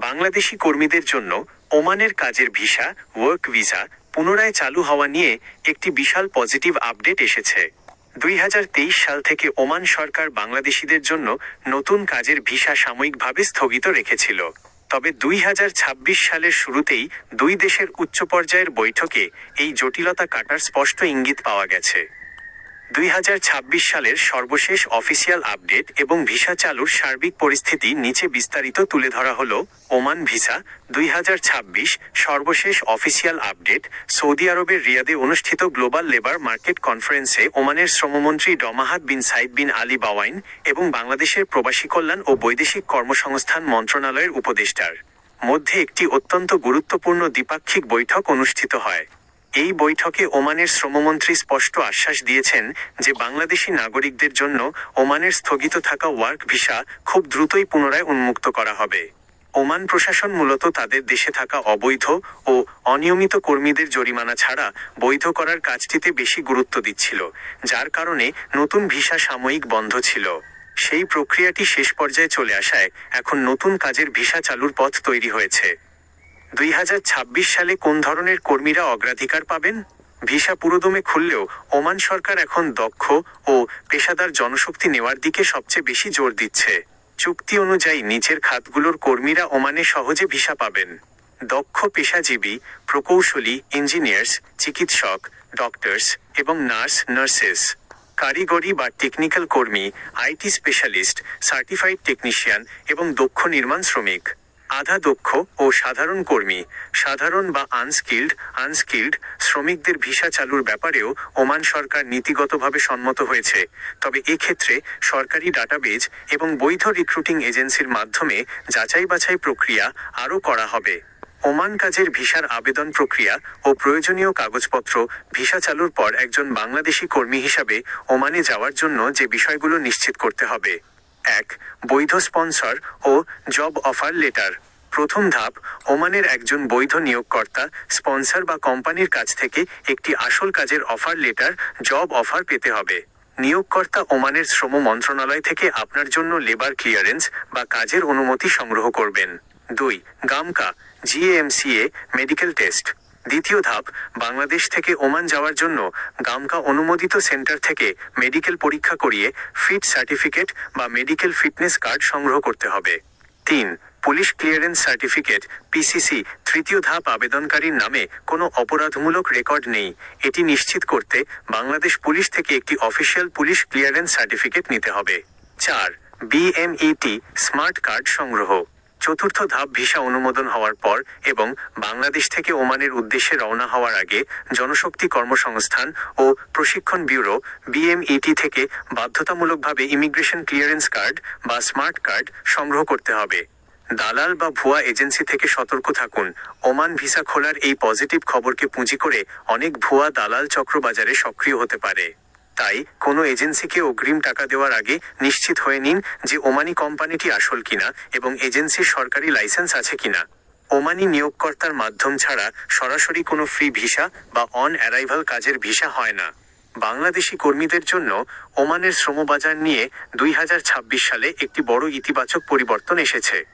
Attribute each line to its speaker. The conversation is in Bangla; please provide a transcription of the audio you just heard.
Speaker 1: বাংলাদেশি কর্মীদের জন্য ওমানের কাজের ভিসা, ওয়ার্ক ভিসা পুনরায় চালু হওয়া নিয়ে একটি বিশাল পজিটিভ আপডেট এসেছে। 2023 সাল থেকে ওমান সরকার বাংলাদেশিদের জন্য নতুন কাজের ভিসা সাময়িকভাবে স্থগিত রেখেছিল। তবে 2026 সালের শুরুতেই দুই দেশের উচ্চ পর্যায়ের বৈঠকে এই জটিলতা কাটার স্পষ্ট ইঙ্গিত পাওয়া গেছে। 2026 সালের সর্বশেষ অফিসিয়াল আপডেট এবং ভিসা চালুর সার্বিক পরিস্থিতি নিচে বিস্তারিত তুলে ধরা হলো। ওমান ভিসা 2026 সর্বশেষ অফিসিয়াল আপডেট। সৌদি আরবের রিয়াদে অনুষ্ঠিত গ্লোবাল লেবার মার্কেট কনফারেন্সে ওমানের শ্রমমন্ত্রী ডমাহাদ বিন সাইদ বিন আলী বাওয়াইন এবং বাংলাদেশের প্রবাসী কল্যাণ ও বৈদেশিক কর্মসংস্থান মন্ত্রণালয়ের উপদেষ্টার মধ্যে একটি অত্যন্ত গুরুত্বপূর্ণ দ্বিপাক্ষিক বৈঠক অনুষ্ঠিত হয়। এই বৈঠকে ওমানের শ্রমমন্ত্রী স্পষ্ট আশ্বাস দিয়েছেন যে বাংলাদেশি নাগরিকদের জন্য ওমানের স্থগিত থাকা ওয়ার্ক ভিসা খুব দ্রুতই পুনরায় উন্মুক্ত করা হবে। ওমান প্রশাসন মূলত তাদের দেশে থাকা অবৈধ ও অনিয়মিত কর্মীদের জরিমানা ছাড়া বৈধ করার কাজটিতে বেশি গুরুত্ব দিচ্ছিল, যার কারণে নতুন ভিসা সাময়িক বন্ধ ছিল। সেই প্রক্রিয়াটি শেষ পর্যায়ে চলে আসায় এখন নতুন কাজের ভিসা চালুর পথ তৈরি হয়েছে। 2026 সালে কোন ধরনের কর্মীরা অগ্রাধিকার পাবেন? ভিসা পুরোদমে খুললেও ওমান সরকার এখন দক্ষ ও পেশাদার জনশক্তি নেওয়ার দিকে সবচেয়ে বেশি জোর দিচ্ছে। চুক্তি অনুযায়ী নিচের খাতগুলোর কর্মীরা ওমানে সহজে ভিসা পাবেন: দক্ষ পেশাজীবী, প্রকৌশলী, ইঞ্জিনিয়ার্স, চিকিৎসক, ডক্টরস এবং নার্সেস, কারিগরি বা টেকনিক্যাল কর্মী, আইটি স্পেশালিস্ট, সার্টিফাইড টেকনিশিয়ান এবং দক্ষ নির্মাণ শ্রমিক। আধা দক্ষ ও সাধারণ কর্মী, সাধারণ বা আনস্কিল্ড শ্রমিকদের ভিসা চালুর ব্যাপারেও ওমান সরকার নীতিগতভাবে সম্মত হয়েছে, তবে এক্ষেত্রে সরকারি ডাটাবেজ এবং বৈধ রিক্রুটিং এজেন্সির মাধ্যমে যাচাই বাছাই প্রক্রিয়া আরও করা হবে। ওমান কাজের ভিসার আবেদন প্রক্রিয়া ও প্রয়োজনীয় কাগজপত্র। ভিসা চালুর পর একজন বাংলাদেশি কর্মী হিসাবে ওমানে যাওয়ার জন্য যে বিষয়গুলো নিশ্চিত করতে হবে: 1. বৈধ স্পন্সর ও জব অফার লেটার। প্রথম ধাপ, ওমানের একজন বৈধ নিয়োগকর্তা, স্পন্সর বা কোম্পানির কাছ থেকে একটি আসল কাজের অফার লেটার, জব অফার পেতে হবে। নিয়োগকর্তা ওমানের শ্রম মন্ত্রণালয় থেকে আপনার জন্য লেবার ক্লিয়ারেন্স বা কাজের অনুমতি সংগ্রহ করবেন। 2. গামকা GAMCA মেডিকেল টেস্ট। দ্বিতীয় ধাপ, বাংলাদেশ থেকে ওমান যাওয়ার জন্য গামকা অনুমোদিত সেন্টার থেকে মেডিকেল পরীক্ষা করিয়ে ফিট সার্টিফিকেট বা মেডিকেল ফিটনেস কার্ড সংগ্রহ করতে হবে। 3. Police clearance certificate PCC। তৃতীয় ধাপ, আবেদনকারীর নামে কোনো অপরাধমূলক রেকর্ড নেই, এটি নিশ্চিত করতে বাংলাদেশ পুলিশ থেকে একটি অফিসিয়াল পুলিশ ক্লিয়ারেন্স সার্টিফিকেট নিতে হবে। 4. BMET স্মার্ট কার্ড সংগ্রহ। চতুর্থ ধাপ, ভিসা অনুমোদন হওয়ার পর এবং বাংলাদেশ থেকে ওমানের উদ্দেশ্যে রওনা হওয়ার আগে জনশক্তি কর্মসংস্থান ও প্রশিক্ষণ ব্যুরো BMET থেকে বাধ্যতামূলকভাবে ইমিগ্রেশন ক্লিয়ারেন্স কার্ড বা স্মার্ট কার্ড সংগ্রহ করতে হবে। দালাল বা ভুয়া এজেন্সি থেকে সতর্ক থাকুন। ওমান ভিসা খোলার এই পজিটিভ খবরকে পুঁজি করে অনেক ভুয়া দালাল চক্রবাজারে সক্রিয় হতে পারে। তাই কোনো এজেন্সিকে অগ্রিম টাকা দেওয়ার আগে নিশ্চিত হয়ে নিন যে ওমানি কোম্পানিটি আসল কিনা এবং এজেন্সির সরকারি লাইসেন্স আছে কিনা। ওমানি নিয়োগকর্তার মাধ্যম ছাড়া সরাসরি কোনো ফ্রি ভিসা বা অন অ্যারাইভাল কাজের ভিসা হয় না। বাংলাদেশি কর্মীদের জন্য ওমানের শ্রমবাজার নিয়ে 2026 সালে একটি বড় ইতিবাচক পরিবর্তন এসেছে।